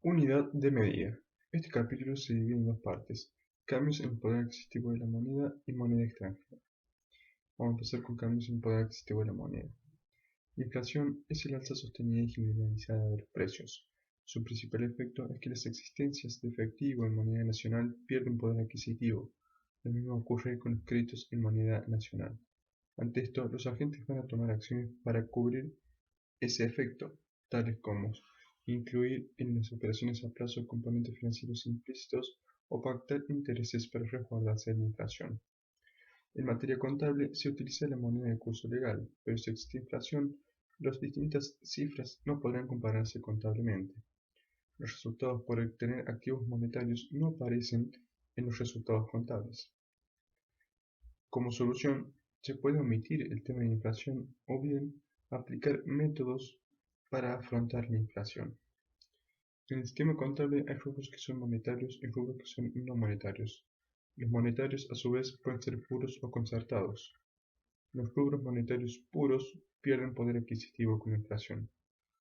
Unidad de medida. Este capítulo se divide en dos partes: cambios en el poder adquisitivo de la moneda y moneda extranjera. Vamos a empezar con cambios en el poder adquisitivo de la moneda. La inflación es el alza sostenida y generalizada de los precios. Su principal efecto es que las existencias de efectivo en moneda nacional pierden poder adquisitivo. Lo mismo ocurre con los créditos en moneda nacional. Ante esto, los agentes van a tomar acciones para cubrir ese efecto, tales como incluir en las operaciones a plazo componentes financieros implícitos o pactar intereses para resguardarse de la inflación. En materia contable se utiliza la moneda de curso legal, pero si existe inflación, las distintas cifras no podrán compararse contablemente. Los resultados por obtener activos monetarios no aparecen en los resultados contables. Como solución, se puede omitir el tema de la inflación o bien aplicar métodos para afrontar la inflación. En el sistema contable hay rubros que son monetarios y rubros que son no monetarios. Los monetarios a su vez pueden ser puros o concertados. Los rubros monetarios puros pierden poder adquisitivo con la inflación.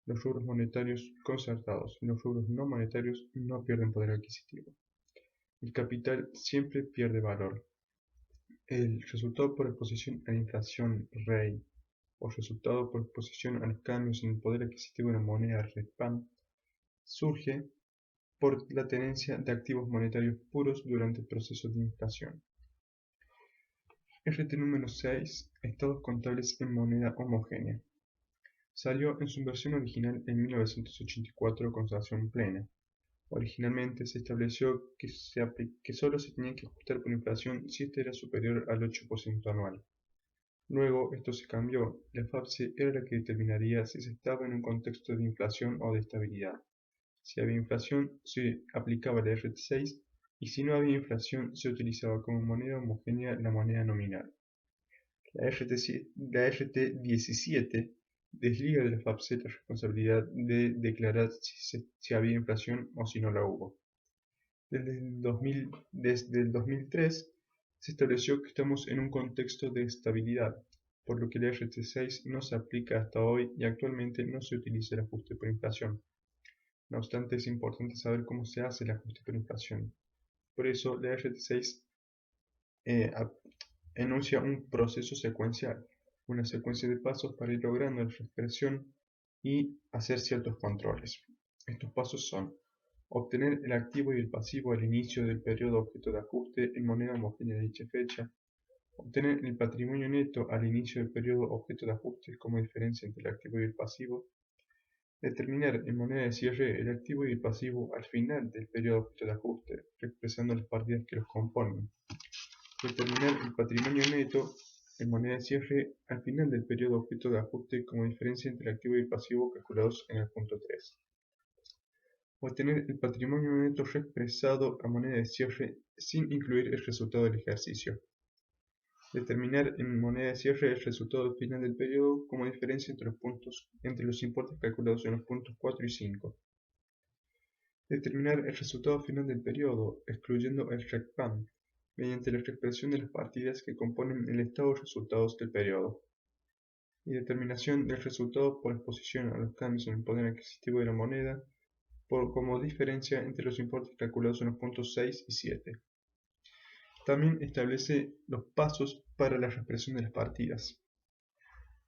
Los rubros monetarios concertados y los rubros no monetarios no pierden poder adquisitivo. El capital siempre pierde valor. El resultado por exposición a la inflación REI o resultado por exposición a los cambios en el poder adquisitivo de la moneda REPAM surge por la tenencia de activos monetarios puros durante el proceso de inflación. RT número 6. Estados contables en moneda homogénea. Salió en su versión original en 1984 con sanción plena. Originalmente se estableció que solo se tenía que ajustar por inflación si ésta era superior al 8% anual. Luego esto se cambió, la FABCE era la que determinaría si se estaba en un contexto de inflación o de estabilidad. Si había inflación, se aplicaba la RT6 y si no había inflación, se utilizaba como moneda homogénea la moneda nominal. La RT17 desliga de la FABCE la responsabilidad de declarar si había inflación o si no la hubo. Desde el 2003 se estableció que estamos en un contexto de estabilidad, por lo que la RT6 no se aplica hasta hoy y actualmente no se utiliza el ajuste por inflación. No obstante, es importante saber cómo se hace el ajuste por inflación. Por eso, la RT6 enuncia un proceso secuencial, una secuencia de pasos para ir logrando la reexpresión y hacer ciertos controles. Estos pasos son: obtener el activo y el pasivo al inicio del periodo objeto de ajuste en moneda homogénea de dicha fecha, obtener el patrimonio neto al inicio del periodo objeto de ajuste como diferencia entre el activo y el pasivo, determinar en moneda de cierre el activo y el pasivo al final del periodo objeto de ajuste, expresando las partidas que los componen, determinar el patrimonio neto en moneda de cierre al final del periodo objeto de ajuste como diferencia entre el activo y el pasivo calculados en el punto 3. Obtener el patrimonio neto reexpresado a moneda de cierre sin incluir el resultado del ejercicio. Determinar en moneda de cierre el resultado final del periodo como diferencia entre los importes calculados en los puntos 4 y 5. Determinar el resultado final del periodo, excluyendo el RECPAM, mediante la reexpresión de las partidas que componen el estado de resultados del periodo. Y determinación del resultado por exposición a los cambios en el poder adquisitivo de la moneda, como diferencia entre los importes calculados en los puntos 6 y 7. También establece los pasos para la reexpresión de las partidas.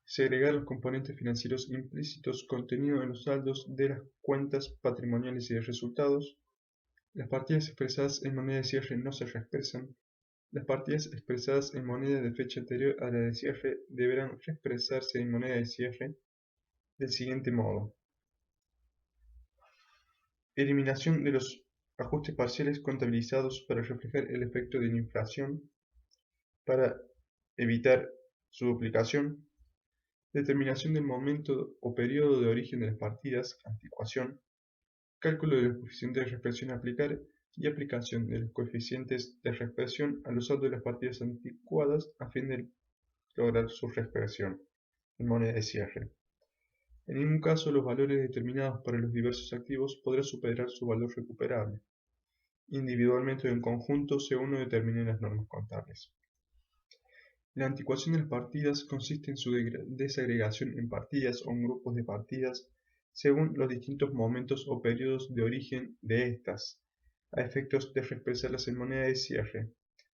Segregar los componentes financieros implícitos contenidos en los saldos de las cuentas patrimoniales y de resultados. Las partidas expresadas en moneda de cierre no se reexpresan. Las partidas expresadas en moneda de fecha anterior a la de cierre deberán reexpresarse en moneda de cierre del siguiente modo: eliminación de los ajustes parciales contabilizados para reflejar el efecto de la inflación, para evitar su duplicación, determinación del momento o periodo de origen de las partidas, anticuación, cálculo de los coeficientes de reexpresión a aplicar y aplicación de los coeficientes de reexpresión a los saldos de las partidas anticuadas a fin de lograr su reexpresión en moneda de cierre. En ningún caso los valores determinados para los diversos activos podrán superar su valor recuperable, individualmente o en conjunto según lo determinen las normas contables. La anticuación de las partidas consiste en su desagregación en partidas o en grupos de partidas según los distintos momentos o periodos de origen de estas, a efectos de reexpresarlas en moneda de cierre.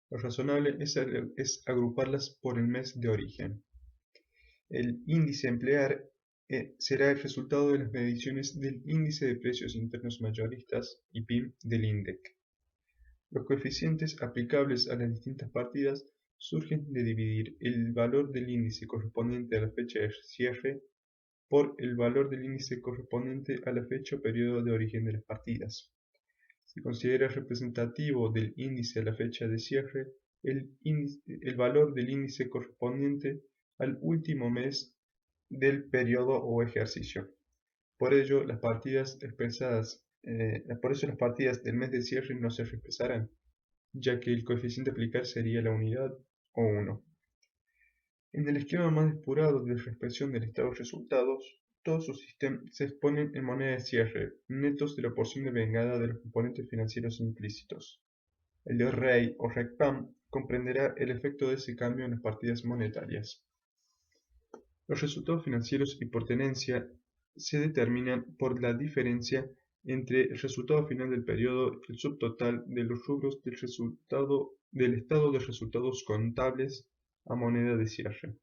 Lo razonable es agruparlas por el mes de origen. El índice a emplear será el resultado de las mediciones del Índice de Precios Internos Mayoristas (IPIM) del INDEC. Los coeficientes aplicables a las distintas partidas surgen de dividir el valor del índice correspondiente a la fecha de cierre por el valor del índice correspondiente a la fecha o periodo de origen de las partidas. Se considera representativo del índice a la fecha de cierre el valor del índice correspondiente al último mes del periodo o ejercicio. Por ello, las partidas del mes de cierre no se reexpresarán, ya que el coeficiente a aplicar sería la unidad o 1. En el esquema más depurado de reexpresión del estado de resultados, todos sus sistemas se exponen en moneda de cierre, netos de la porción devengada de los componentes financieros implícitos. El de REI o RECPAM comprenderá el efecto de ese cambio en las partidas monetarias. Los resultados financieros y por tenencia se determinan por la diferencia entre el resultado final del periodo y el subtotal de los rubros del estado de resultados contables a moneda de cierre.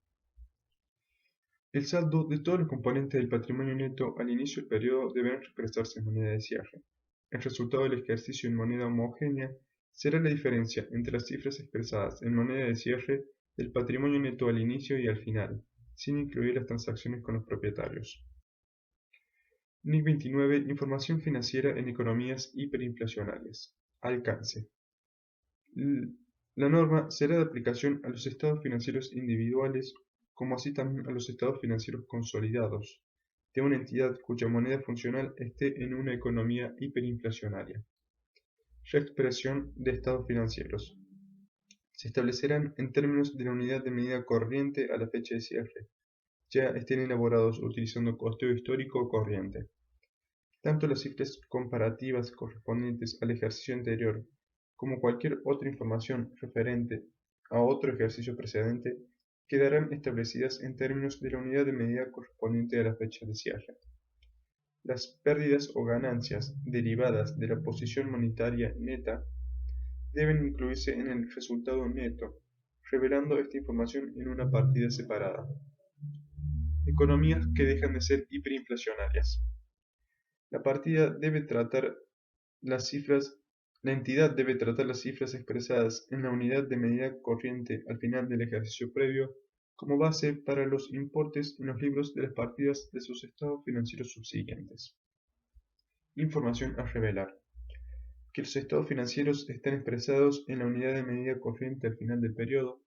El saldo de todos los componentes del patrimonio neto al inicio del periodo deberán expresarse en moneda de cierre. El resultado del ejercicio en moneda homogénea será la diferencia entre las cifras expresadas en moneda de cierre del patrimonio neto al inicio y al final, sin incluir las transacciones con los propietarios. NIC 29. Información financiera en economías hiperinflacionarias. Alcance. La norma será de aplicación a los estados financieros individuales, como así también a los estados financieros consolidados, de una entidad cuya moneda funcional esté en una economía hiperinflacionaria. Reexpresión de estados financieros. Se establecerán en términos de la unidad de medida corriente a la fecha de cierre, ya estén elaborados utilizando costeo histórico o corriente. Tanto las cifras comparativas correspondientes al ejercicio anterior como cualquier otra información referente a otro ejercicio precedente quedarán establecidas en términos de la unidad de medida correspondiente a la fecha de cierre. Las pérdidas o ganancias derivadas de la posición monetaria neta deben incluirse en el resultado neto, revelando esta información en una partida separada. Economías que dejan de ser hiperinflacionarias. La entidad debe tratar las cifras expresadas en la unidad de medida corriente al final del ejercicio previo como base para los importes en los libros de las partidas de sus estados financieros subsiguientes. Información a revelar. Que los estados financieros estén expresados en la unidad de medida corriente al final del periodo.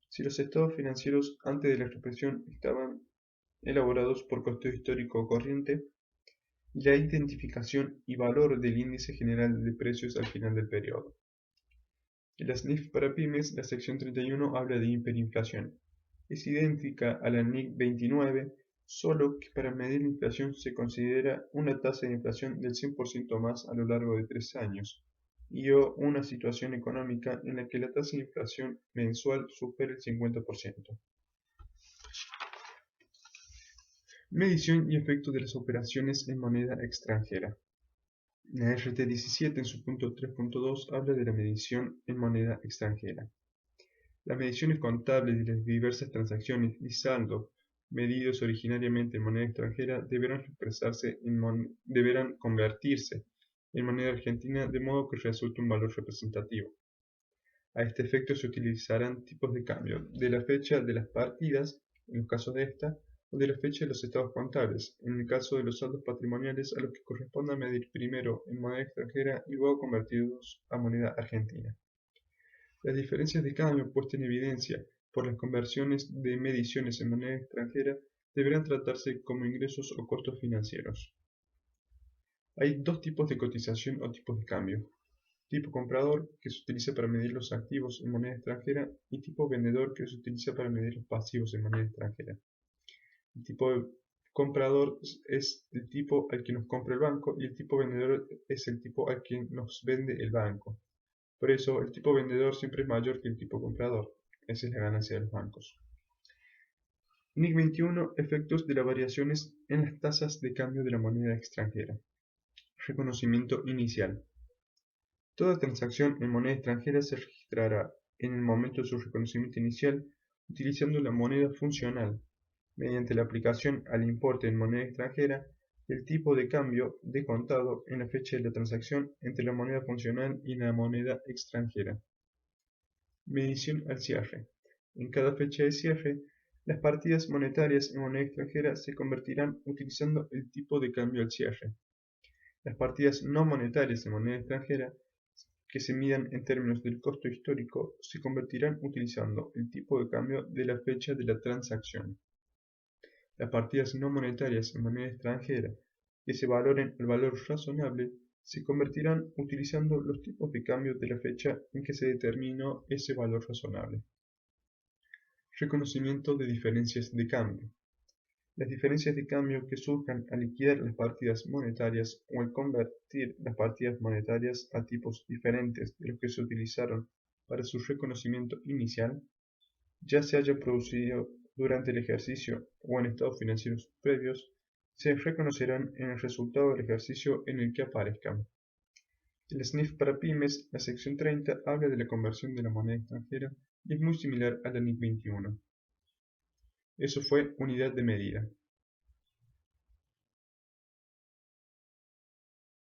Si los estados financieros antes de la reexpresión estaban elaborados por costeo histórico o corriente, y la identificación y valor del índice general de precios al final del periodo. En las NIF para pymes, la sección 31 habla de hiperinflación. Es idéntica a la NIC 29, solo que para medir la inflación se considera una tasa de inflación del 100% más a lo largo de 3 años, y o una situación económica en la que la tasa de inflación mensual supere el 50%. Medición y efecto de las operaciones en moneda extranjera. La RT 17 en su punto 3.2 habla de la medición en moneda extranjera. Las mediciones contables de las diversas transacciones y saldo medidos originariamente en moneda extranjera deberán convertirse en moneda argentina de modo que resulte un valor representativo. A este efecto se utilizarán tipos de cambio de la fecha de las partidas, en los casos de esta, o de la fecha de los estados contables, en el caso de los saldos patrimoniales a los que corresponda medir primero en moneda extranjera y luego convertidos a moneda argentina. Las diferencias de cambio puestas en evidencia por las conversiones de mediciones en moneda extranjera deberán tratarse como ingresos o costos financieros. Hay dos tipos de cotización o tipos de cambio. Tipo comprador, que se utiliza para medir los activos en moneda extranjera, y tipo vendedor, que se utiliza para medir los pasivos en moneda extranjera. El tipo de comprador es el tipo al que nos compra el banco y el tipo vendedor es el tipo al que nos vende el banco. Por eso, el tipo vendedor siempre es mayor que el tipo comprador. Esa es la ganancia de los bancos. NIC 21. Efectos de las variaciones en las tasas de cambio de la moneda extranjera. Reconocimiento inicial. Toda transacción en moneda extranjera se registrará en el momento de su reconocimiento inicial utilizando la moneda funcional, mediante la aplicación al importe en moneda extranjera del tipo de cambio de contado en la fecha de la transacción entre la moneda funcional y la moneda extranjera. Medición al cierre. En cada fecha de cierre, las partidas monetarias en moneda extranjera se convertirán utilizando el tipo de cambio al cierre. Las partidas no monetarias en moneda extranjera que se midan en términos del costo histórico se convertirán utilizando el tipo de cambio de la fecha de la transacción. Las partidas no monetarias en moneda extranjera que se valoren al valor razonable se convertirán utilizando los tipos de cambio de la fecha en que se determinó ese valor razonable. Reconocimiento de diferencias de cambio. Las diferencias de cambio que surjan al liquidar las partidas monetarias o al convertir las partidas monetarias a tipos diferentes de los que se utilizaron para su reconocimiento inicial, ya se haya producido durante el ejercicio o en estados financieros previos, se reconocerán en el resultado del ejercicio en el que aparezcan. El SNIF para pymes, la sección 30, habla de la conversión de la moneda extranjera y es muy similar a la NIC 21. Eso fue unidad de medida.